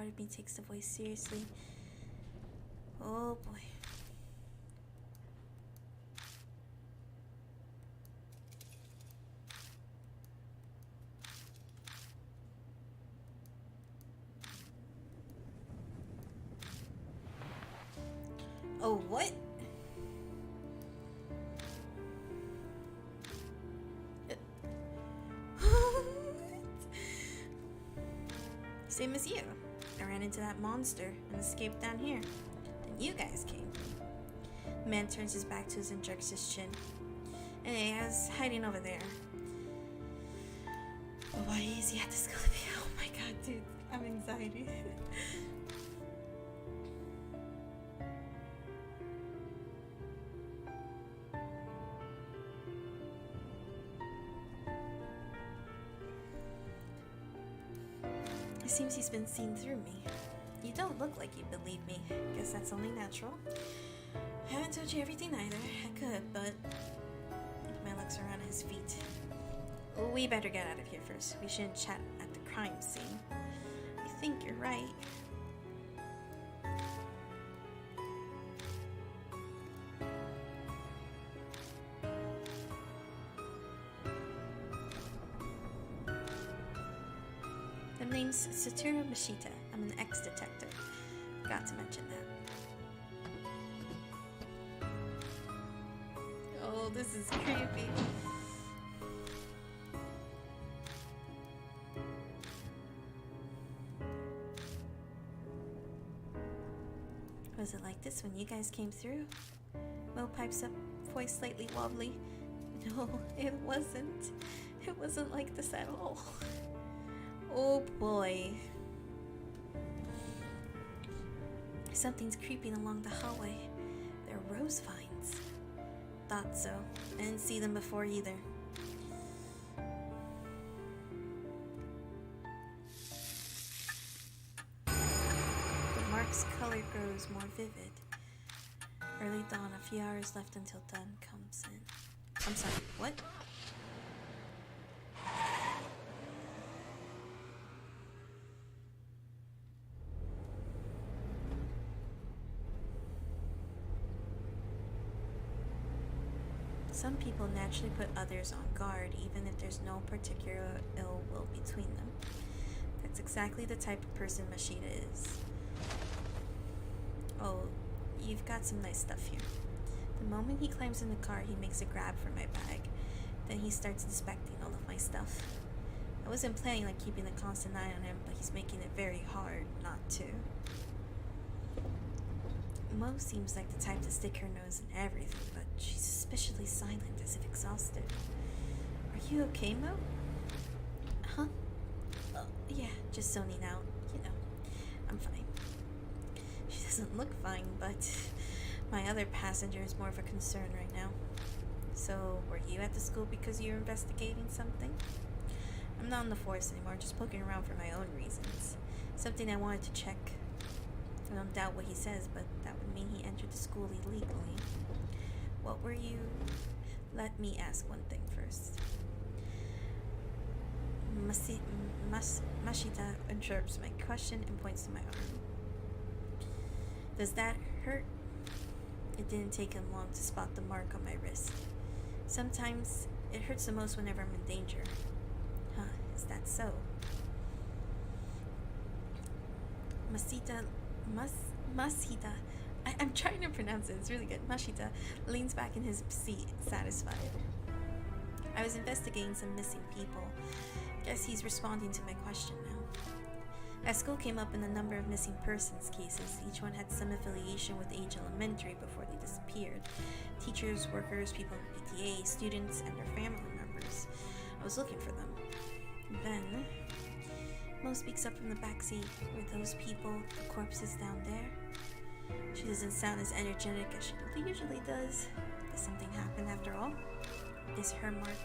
part of me takes the voice seriously. Oh boy. Oh, what? Same as you. I ran into that monster and escaped down here. Then you guys came. The man turns his back to us and jerks his chin. Hey, I was hiding over there. Oh, why is he at the school? Oh my god, dude. I'm anxiety. It seems he's been seen through me. You don't look like you believe me. Guess that's only natural. I haven't told you everything either. I could, but... My legs are on his feet. We better get out of here first. We shouldn't chat at the crime scene. I think you're right. The name's Satoru Mashita. I'm an ex-detective. Forgot to mention that. Oh, this is creepy. Was it like this when you guys came through? Mo pipes up, voice slightly wobbly. No, it wasn't. It wasn't like this at all. Oh boy. Something's creeping along the hallway. They're rose vines. Thought so. I didn't see them before either. The mark's color grows more vivid. Early dawn, a few hours left until dawn comes in. I'm sorry, what? Some people naturally put others on guard, even if there's no particular ill will between them. That's exactly the type of person Mashita is. Oh, you've got some nice stuff here. The moment he climbs in the car, he makes a grab for my bag. Then he starts inspecting all of my stuff. I wasn't planning on keeping a constant eye on him, but he's making it very hard not to. Mo seems like the type to stick her nose in everything, but she's suspiciously silent, as if exhausted. Are you okay, Mo? Huh? Yeah, just zoning out. You know, I'm fine. She doesn't look fine, but my other passenger is more of a concern right now. So, were you at the school because you're investigating something? I'm not on the force anymore, just poking around for my own reasons. Something I wanted to check. I don't doubt what he says, but that would mean he entered the school illegally. What were you... Let me ask one thing first. Mashita interrupts my question and points to my arm. Does that hurt? It didn't take him long to spot the mark on my wrist. Sometimes it hurts the most whenever I'm in danger. Huh, is that so? Mashita, I'm trying to pronounce it, it's really good. Mashita leans back in his seat, satisfied. I was investigating some missing people. Guess he's responding to my question now. At school came up in a number of missing persons cases. Each one had some affiliation with Age Elementary before they disappeared. Teachers, workers, people in PTA, students, and their family members. I was looking for them. Then, Mo speaks up from the backseat. Were those people the corpses down there? She doesn't sound as energetic as she usually does. Did something happen after all? Is her mark?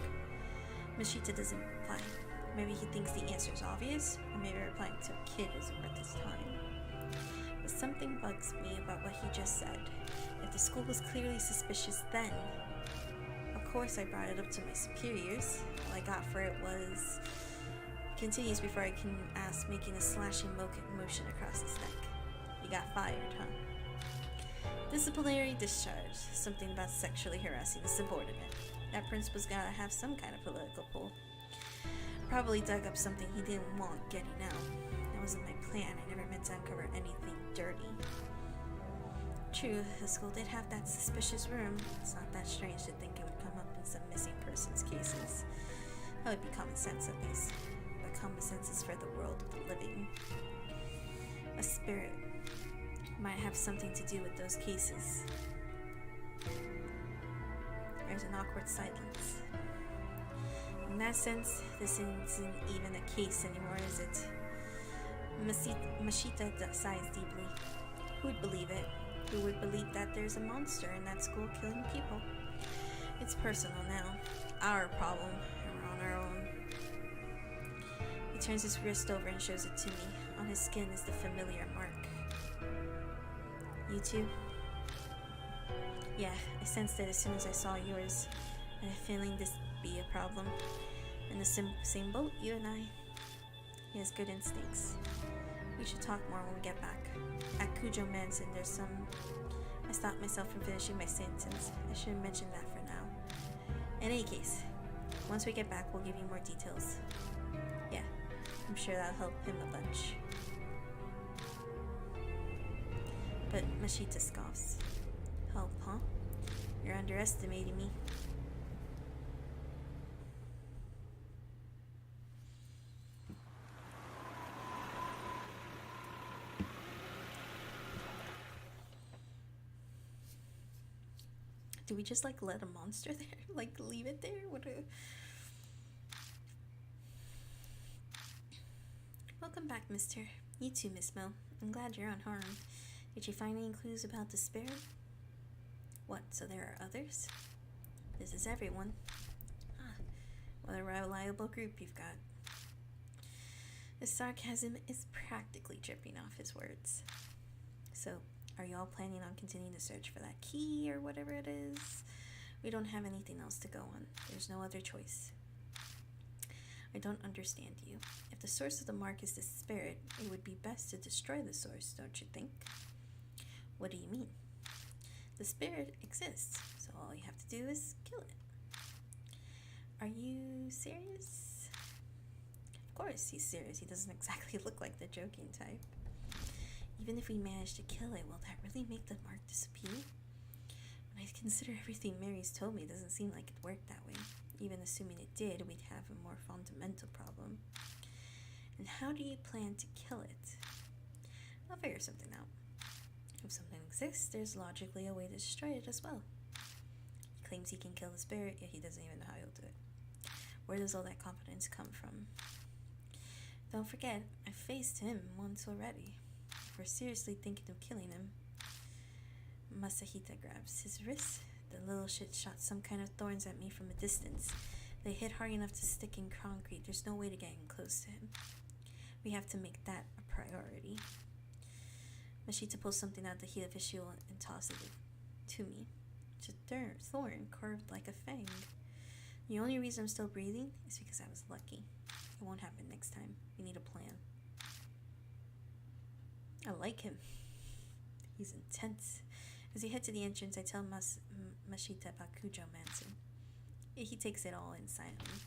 Mashita doesn't reply. Maybe he thinks the answer is obvious, or maybe replying to a kid isn't worth his time. But something bugs me about what he just said. If the school was clearly suspicious then, of course I brought it up to my superiors. All I got for it was Continues before I can ask, making a slashing motion across his neck. You got fired, huh? Disciplinary discharge. Something about sexually harassing a subordinate. That principal's gotta have some kind of political pull. Probably dug up something he didn't want getting out. That wasn't my plan. I never meant to uncover anything dirty. True, the school did have that suspicious room. It's not that strange to think it would come up in some missing persons cases. That would be common sense, at least. But common sense is for the world of the living. A spirit might have something to do with those cases. There's an awkward silence. In that sense, this isn't even a case anymore, is it? Mashita sighs deeply. Who would believe it? Who would believe that there's a monster in that school killing people? It's personal now. Our problem. We're on our own. He turns his wrist over and shows it to me. On his skin is the familiar mark. You too? Yeah, I sensed it as soon as I saw yours. I had a feeling this would be a problem. In the same boat, you and I. He has good instincts. We should talk more when we get back. At Kujo Mansion, there's some... I stopped myself from finishing my sentence. I shouldn't mention that for now. In any case, once we get back, we'll give you more details. Yeah, I'm sure that'll help him a bunch. But Mashita scoffs. Help, huh? You're underestimating me. Do we just like let a monster there? Like leave it there? Welcome back, mister. You too, Miss Mo. I'm glad you're unharmed. Did you find any clues about the spirit? What, so there are others? This is everyone. Ah, what a reliable group you've got. The sarcasm is practically dripping off his words. So, are you all planning on continuing to search for that key or whatever it is? We don't have anything else to go on. There's no other choice. I don't understand you. If the source of the mark is the spirit, it would be best to destroy the source, don't you think? What do you mean? The spirit exists, so all you have to do is kill it. Are you serious? Of course he's serious. He doesn't exactly look like the joking type. Even if we manage to kill it, will that really make the mark disappear? When I consider everything Mary's told me, it doesn't seem like it worked that way. Even assuming it did, we'd have a more fundamental problem. And how do you plan to kill it? I'll figure something out. If something exists, there's logically a way to destroy it as well. He claims he can kill the spirit, yet he doesn't even know how he'll do it. Where does all that confidence come from? Don't forget, I faced him once already. If we're seriously thinking of killing him... Masahita grabs his wrist. The little shit shot some kind of thorns at me from a distance. They hit hard enough to stick in concrete. There's no way to get in close to him. We have to make that a priority. Mashita pulls something out of the heat of his shield and tosses it to me. It's a thorn carved like a fang. The only reason I'm still breathing is because I was lucky. It won't happen next time. We need a plan. I like him. He's intense. As we head to the entrance, I tell Mashita about Kujo Mansion. He takes it all in silently.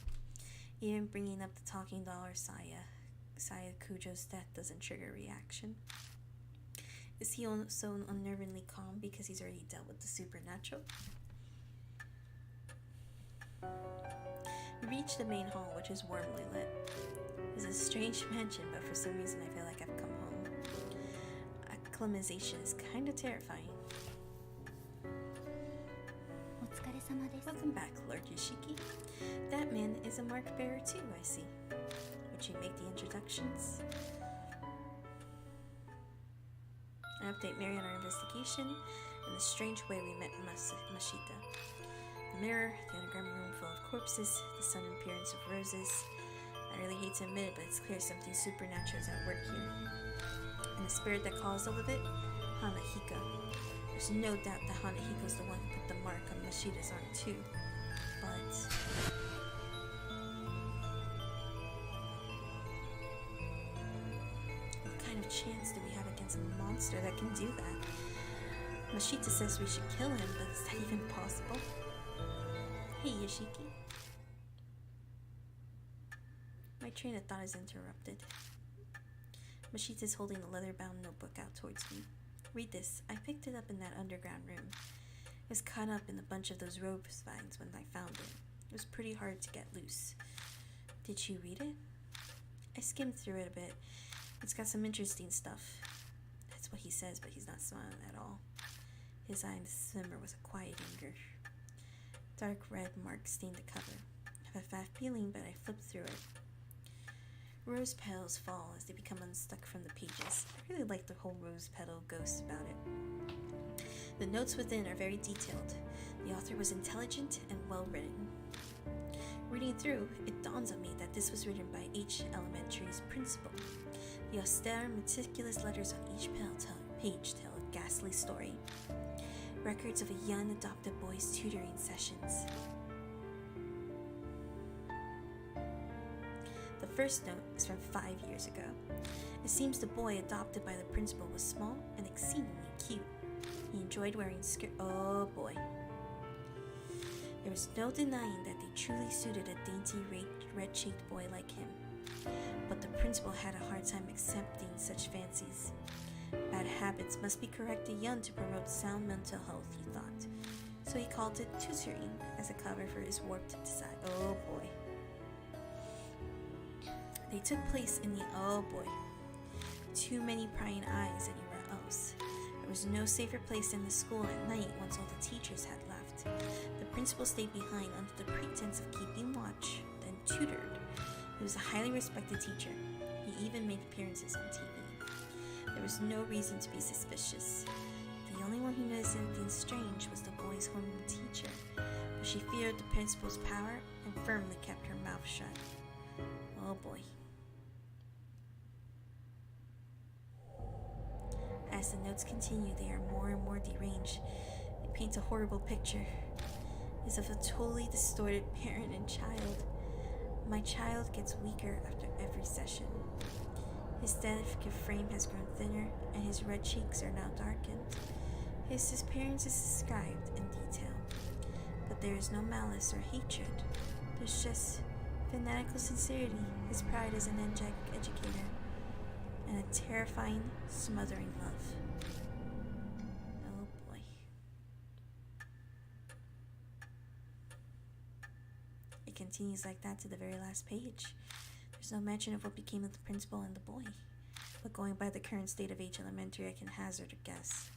Even bringing up the talking doll or Saya Kujo's death doesn't trigger a reaction. Is he so unnervingly calm because he's already dealt with the supernatural? We reach the main hall, which is warmly lit. It's a strange mansion, but for some reason I feel like I've come home. Acclimatization is kind of terrifying. Welcome back, Lord Yoshiki. That man is a mark bearer too, I see. Would you make the introductions? I update Mary on our investigation and the strange way we met Mashita. The mirror, the underground room full of corpses, the sudden appearance of roses. I really hate to admit it, but it's clear something supernatural is at work here. And the spirit that caused all of it? Hanahika. There's no doubt that Hanahiko's the one who put the mark on Mashita's arm too. But... monster that can do that. Mashita says we should kill him, but is that even possible? Hey, Yoshiki. My train of thought is interrupted. Mashita's holding a leather-bound notebook out towards me. Read this. I picked it up in that underground room. It was caught up in a bunch of those rose vines when I found it. It was pretty hard to get loose. Did you read it? I skimmed through it a bit. It's got some interesting stuff. That's what he says, but he's not smiling at all. His eye in the simmer was a quiet anger. Dark red marks stained the cover. I have a bad feeling, but I flipped through it. Rose petals fall as they become unstuck from the pages. I really like the whole rose petal ghost about it. The notes within are very detailed. The author was intelligent and well written. Reading through, it dawns on me that this was written by H Elementary's principal. The austere, meticulous letters on each page tell a ghastly story. Records of a young adopted boy's tutoring sessions. The first note is from 5 years ago. It seems the boy adopted by the principal was small and exceedingly cute. He enjoyed wearing Oh boy. There was no denying that they truly suited a dainty, red-cheeked boy like him. But the principal had a hard time accepting such fancies. Bad habits must be corrected young to promote sound mental health, he thought. So he called it tutoring as a cover for his warped design. Oh boy. They took place in the oh boy. Too many prying eyes anywhere else. There was no safer place in the school at night once all the teachers had left. The principal stayed behind under the pretense of keeping watch, then tutored. He was a highly respected teacher. He even made appearances on TV. There was no reason to be suspicious. The only one who noticed anything strange was the boy's home teacher, but she feared the principal's power and firmly kept her mouth shut. Oh boy. As the notes continue, they are more and more deranged. They paint a horrible picture. It's of a totally distorted parent and child. My child gets weaker after every session. His delicate frame has grown thinner, and his red cheeks are now darkened. His appearance is described in detail, but there is no malice or hatred. There's just fanatical sincerity, his pride as an educator, and a terrifying, smothering love. Oh boy. It continues like that to the very last page. There's no mention of what became of the principal and the boy, but going by the current state of H Elementary, I can hazard a guess.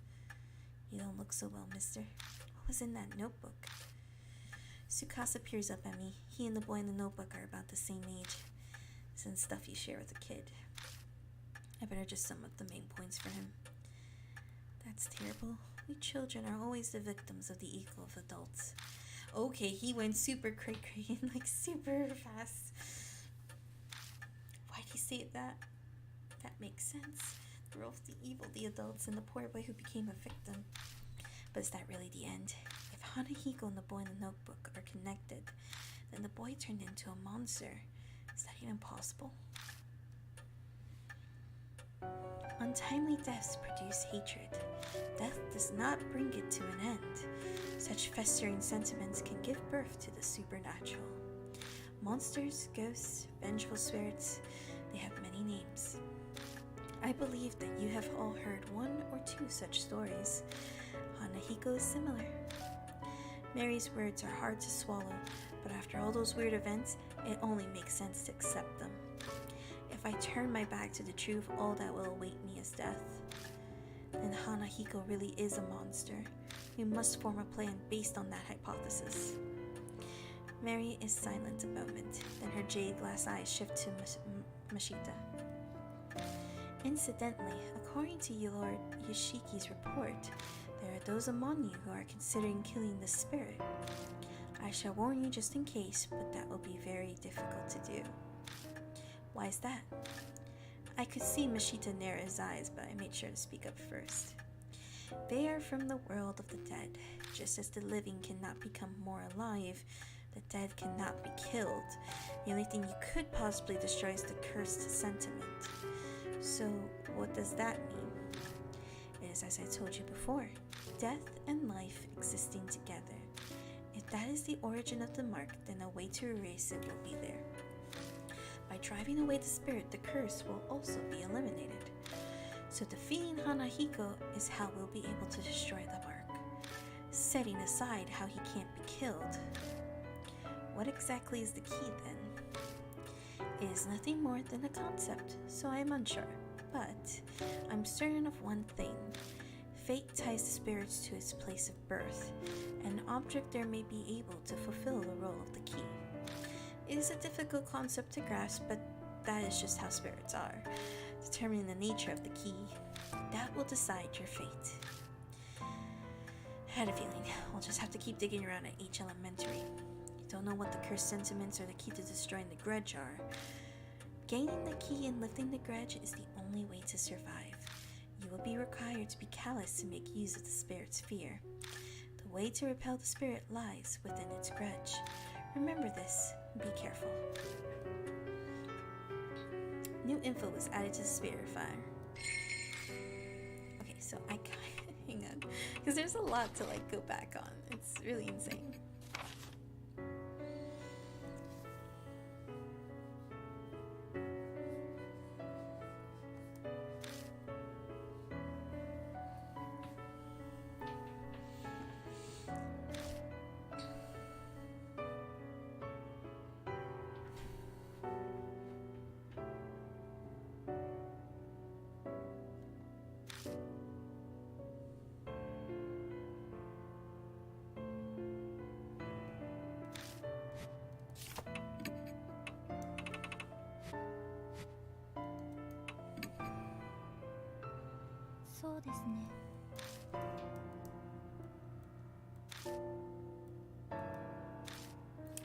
You don't look so well, mister. What was in that notebook? Tsukasa peers up at me. He and the boy in the notebook are about the same age. Some stuff you share with a kid. I better just sum up the main points for him. That's terrible. We children are always the victims of the ego of adults. Okay, he went super cray-cray and like super fast. Why'd he say that? That makes sense. The role of the evil, the adults, and the poor boy who became a victim. But is that really the end? If Hanahiko and the boy in the notebook are connected, then the boy turned into a monster. Is that even possible? Untimely deaths produce hatred. Death does not bring it to an end. Such festering sentiments can give birth to the supernatural. Monsters, ghosts, vengeful spirits, they have many names. I believe that you have all heard one or two such stories. Hanahiko is similar. Mary's words are hard to swallow, but after all those weird events, it only makes sense to accept them. If I turn my back to the truth, all that will await me is death. Then Hanahiko really is a monster. We must form a plan based on that hypothesis. Mary is silent a moment, then her jade glass eyes shift to Mashita. Incidentally, according to Lord Yoshiki's report, there are those among you who are considering killing the spirit. I shall warn you just in case, but that will be very difficult to do. Why is that? I could see Mashita narrow his eyes, but I made sure to speak up first. They are from the world of the dead. Just as the living cannot become more alive, the dead cannot be killed. The only thing you could possibly destroy is the cursed sentiment. So, what does that mean? is as I told you before, death and life existing together. If that is the origin of the mark, then a way to erase it will be there. By driving away the spirit, the curse will also be eliminated. So defeating Hanahiko is how we'll be able to destroy the mark. Setting aside how he can't be killed. What exactly is the key then? It is nothing more than a concept, so I am unsure. But I'm certain of one thing. Fate ties the spirits to its place of birth. An object there may be able to fulfill the role of the key. It is a difficult concept to grasp, but that is just how spirits are. Determining the nature of the key, that will decide your fate. I had a feeling we'll just have to keep digging around at H Elementary. You don't know what the cursed sentiments or the key to destroying the grudge are. Gaining the key and lifting the grudge is the only way to survive. You will be required to be callous to make use of the spirit's fear. The way to repel the spirit lies within its grudge. Remember this, and be careful. New info was added to the spirit fire. Okay, so I hang on, because there's a lot to go back on. It's really insane.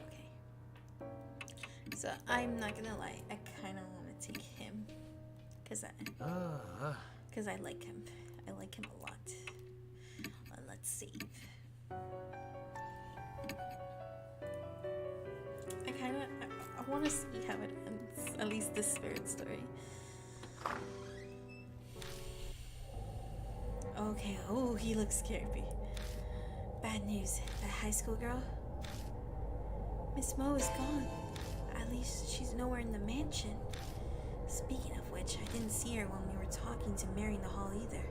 Okay. So I'm not gonna lie, I kind of want to take him because I like him. I like him a lot. Let's save. I want to see how it ends. At least the spirit story. Okay, oh, he looks scary. Bad news, that high school girl? Miss Mo is gone. At least she's nowhere in the mansion. Speaking of which, I didn't see her when we were talking to Mary in the hall either.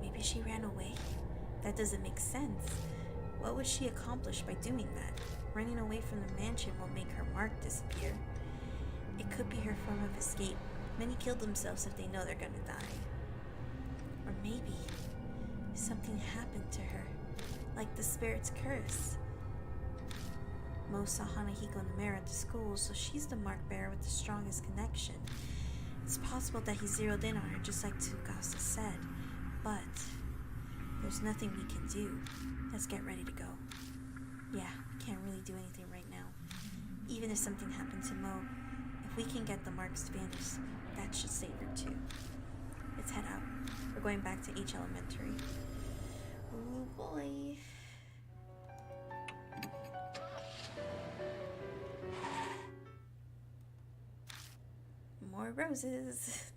Maybe she ran away? That doesn't make sense. What would she accomplish by doing that? Running away from the mansion will make her mark disappear. It could be her form of escape. Many kill themselves if they know they're gonna die. Or maybe something happened to her, like the spirit's curse. Mo saw Hanahiko in the mirror at the school, so she's the mark bearer with the strongest connection. It's possible that he zeroed in on her just like Tsukasa said, but there's nothing we can do. Let's get ready to go. Yeah, we can't really do anything right now. Even if something happened to Mo, if we can get the marks to vanish, that should save her too. Let's head out. We're going back to H Elementary. Oh boy. More roses.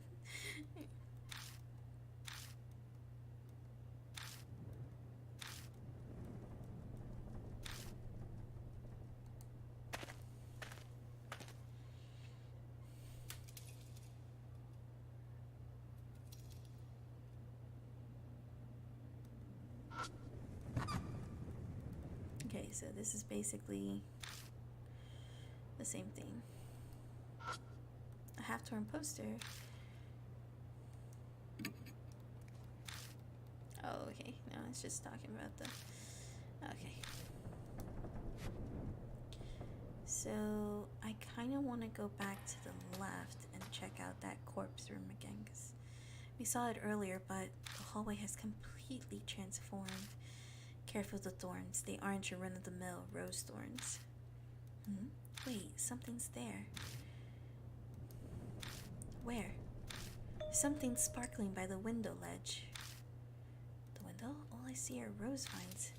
Okay, so this is basically the same thing. A half-torn poster. Oh, okay. No, it's just talking about the... Okay. So, I kind of want to go back to the left and check out that corpse room again, because we saw it earlier, but the hallway has completely transformed. Careful of the thorns. They aren't your run-of-the-mill rose thorns. Wait, something's there. Where? Something sparkling by the window ledge. The window? All I see are rose vines.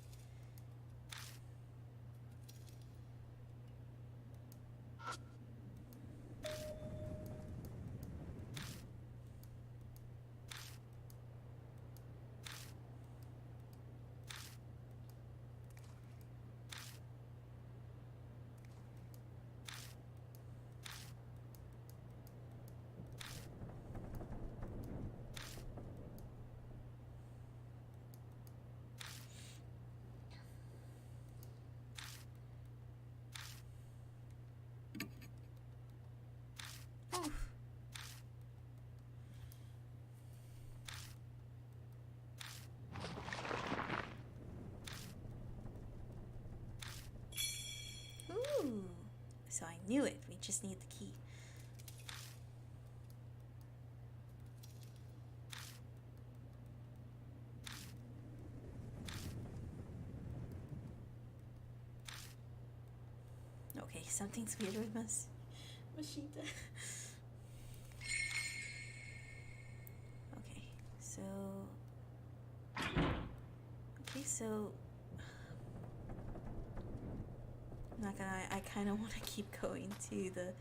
knew it. We just need the key. Okay, something's weird with Mashita. Okay, so... Okay, so... I'm not gonna lie, I kind of want to keep going to the...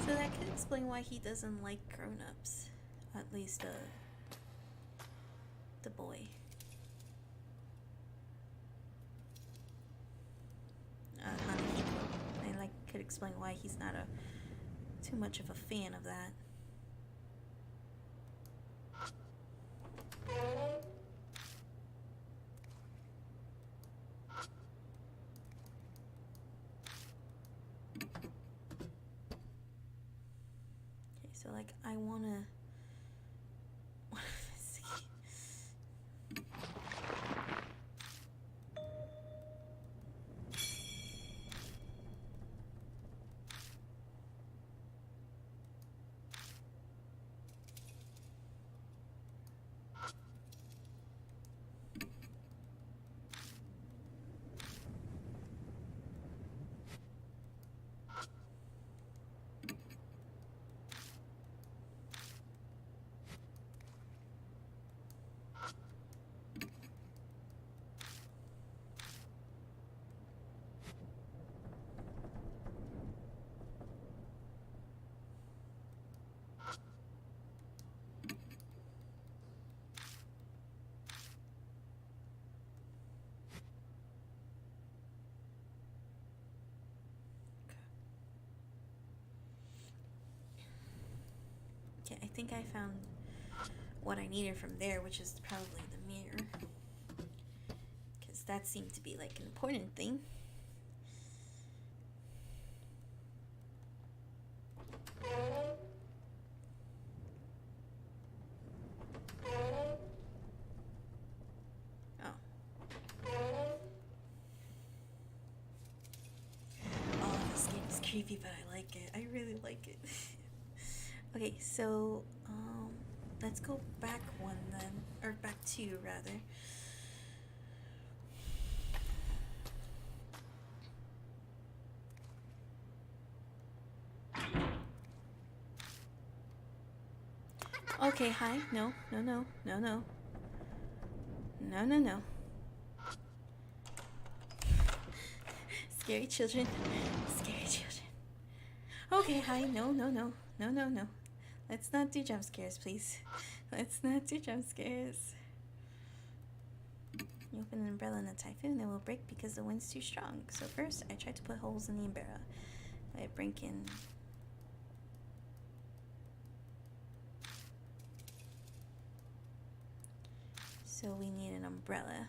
So that could explain why he doesn't like grown-ups. At least, the boy. Hanahiko. And like could explain why he's not too much of a fan of that. Okay, so like I wanna see. Okay, I think I found what I needed from there, which is probably the mirror. Because that seemed to be like an important thing. Oh. Oh, this game is creepy, but I like it. I really like it. Okay, so, let's go back one then. Or back two, rather. Okay, hi. No, no, no, no, no. No, no, no. Scary children. Scary children. Okay, hi. No, no, no. No, no, no. Let's not do jump scares, please. Let's not do jump scares. You open an umbrella in a typhoon, it will break because the wind's too strong. So first, I tried to put holes in the umbrella. I break in. So we need an umbrella.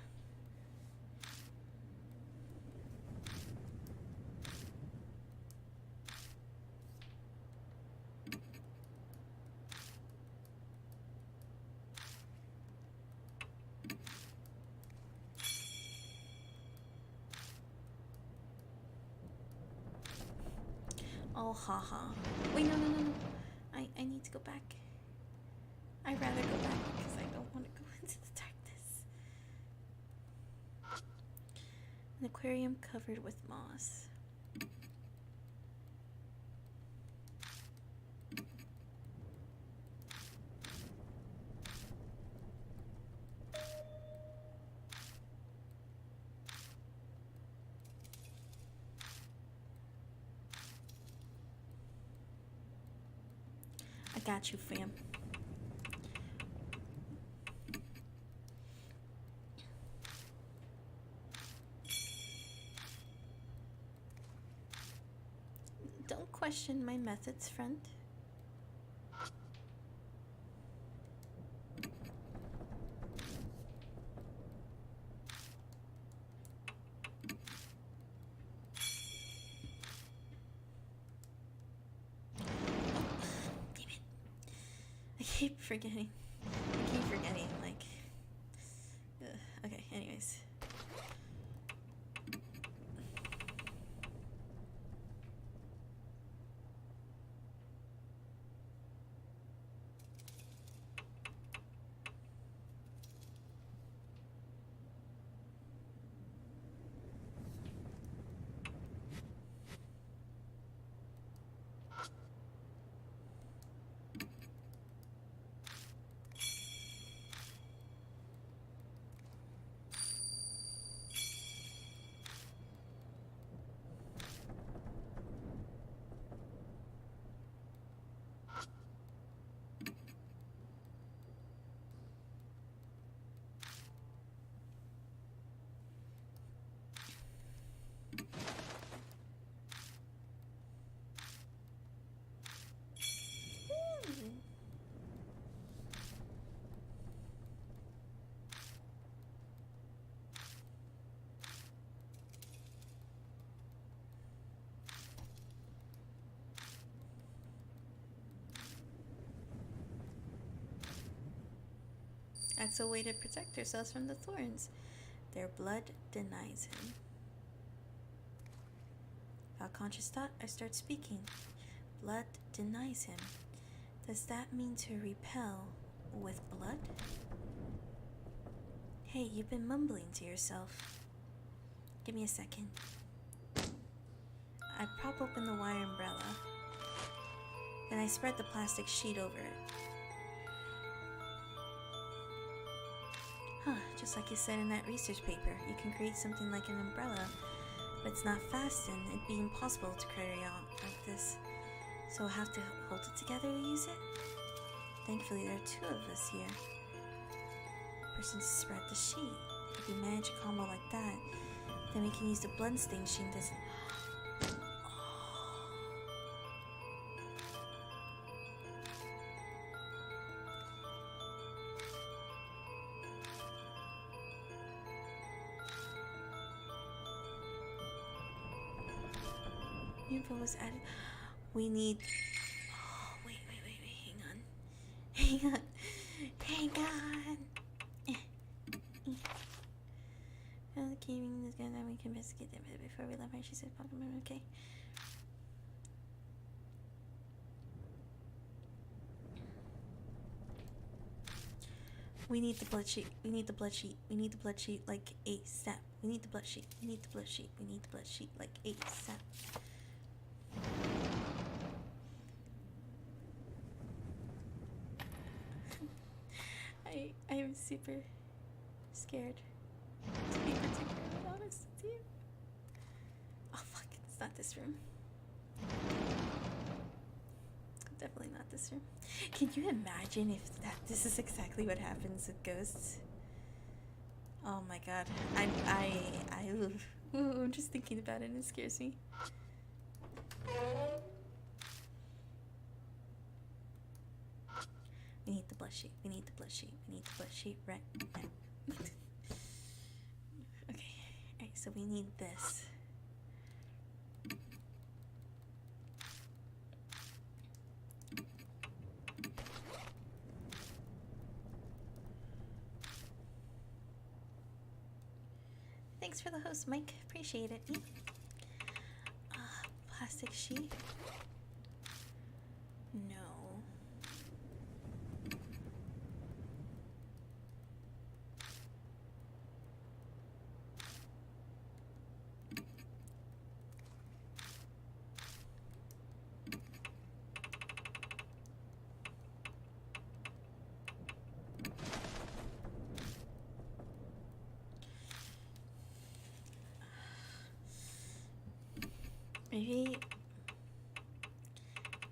Oh, haha. Wait, no, no, no, no. I need to go back. I'd rather go back because I don't want to go into the darkness. An aquarium covered with moss. I got you, fam. Don't question my methods, friend. keep forgetting. I keep forgetting, like... okay, anyways. That's a way to protect ourselves from the thorns. Their blood denies him. Without conscious thought, I start speaking. Blood denies him. Does that mean to repel with blood? Hey, you've been mumbling to yourself. Give me a second. I prop open the wire umbrella. Then I spread the plastic sheet over it. Huh, just like you said in that research paper, you can create something like an umbrella, but it's not fastened. It'd be impossible to carry out like this. So I'll have to hold it together to use it? Thankfully, there are two of us here. Person to spread the sheet. If we manage a combo like that, then we can use the bloodstain sheet this. Info was added. We need. Oh, wait. Hang on. The keeping is good that we can investigate them before we left her. She said, okay. We need the blood sheet. We need the blood sheet like ASAP. We need the blood sheet like ASAP. I am super scared, to be particularly honest with you. Oh fuck, it's not this room. Definitely not this room. Can you imagine if this is exactly what happens with ghosts? Oh my god. I'm just thinking about it and it scares me. We need the blood sheet. Right now. Okay. Alright, so we need this. Thanks for the host, Mike. Appreciate it. Plastic sheet. No.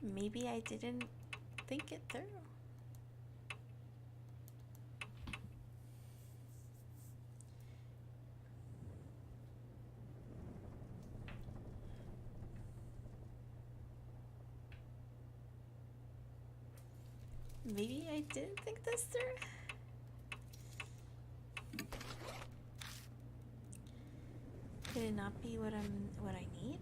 Maybe I didn't think it through. Maybe I didn't think this through. Could it not be what I need?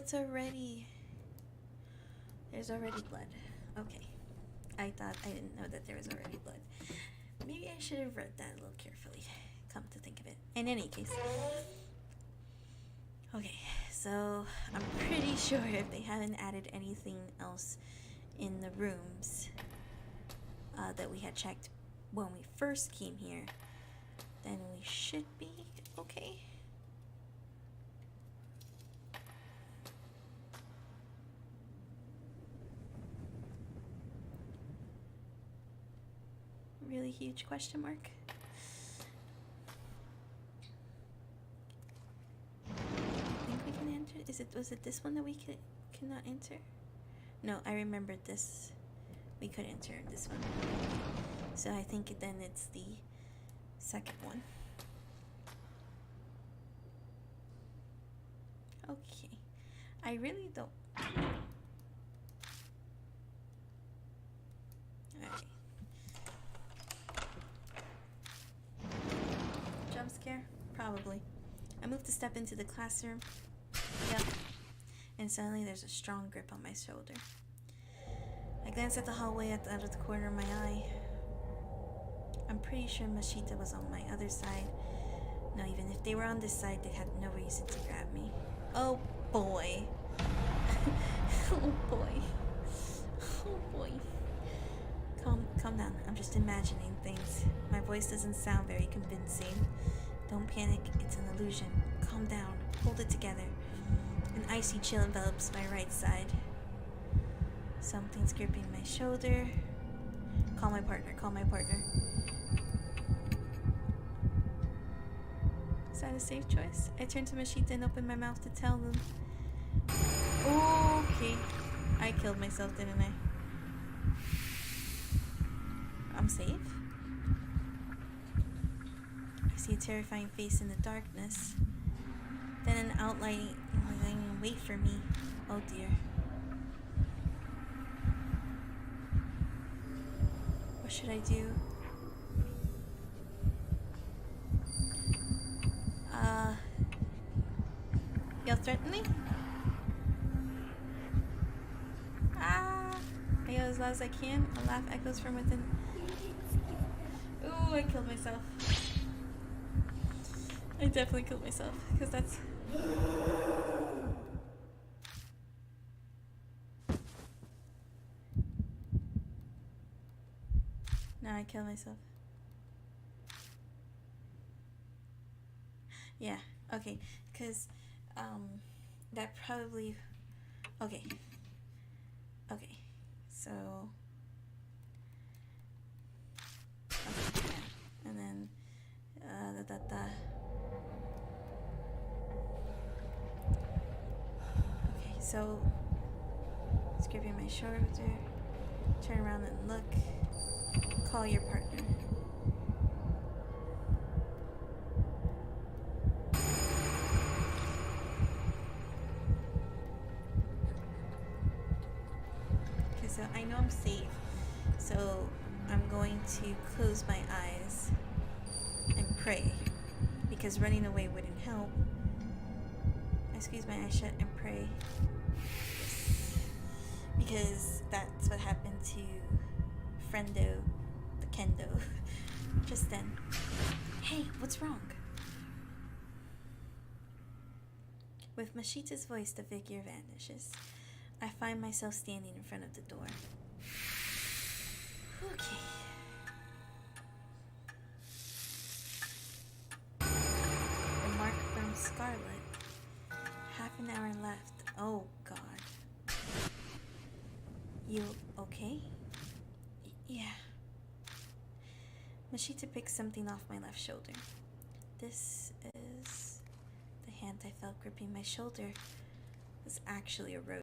it's already... There's already blood. Okay. I didn't know that there was already blood. Maybe I should have read that a little carefully, come to think of it. In any case. Okay, so I'm pretty sure if they haven't added anything else in the rooms that we had checked when we first came here, then we should be okay. Really huge question mark. I think we can enter. Was it this one that we cannot enter? No, I remembered this. We could enter this one. So I think then it's the second one. Okay. I really don't. Alright. Jump scare? Probably. I moved to step into the classroom. Yep. And suddenly there's a strong grip on my shoulder. I glanced at the hallway out of the corner of my eye. I'm pretty sure Mashita was on my other side. No, even if they were on this side, they had no reason to grab me. Oh boy. Oh boy. Oh boy. Calm down. I'm just imagining things. My voice doesn't sound very convincing. Don't panic. It's an illusion. Calm down. Hold it together. An icy chill envelops my right side. Something's gripping my shoulder. Call my partner. Call my partner. Is that a safe choice? I turned to Mashita and opened my mouth to tell them. Okay. I killed myself, didn't I? I'm safe? I see a terrifying face in the darkness. Then an outline wait for me. Oh dear. What should I do? Y'all threaten me? I yell as loud as I can. A laugh echoes from within. Ooh, I killed myself. I definitely killed myself, because that's... No, I killed myself. Yeah, okay, because, that probably... Okay. Okay, so... Okay, yeah. And then, Okay, so... It's gripping my shoulder. Turn around and look. Call your partner. Okay, so I know I'm safe. So I'm going to close my eyes and pray. Because running away wouldn't help. I squeeze my eyes shut and pray. Because that's what happened to Friendo, the Kendo, just then. Hey, what's wrong? With Mashita's voice, the figure vanishes. I find myself standing in front of the door. Okay. The mark from Scarlet. Half an hour left. Oh, God. You okay? Yeah. Mashita picks something off my left shoulder. This is... The hand I felt gripping my shoulder was actually a rose.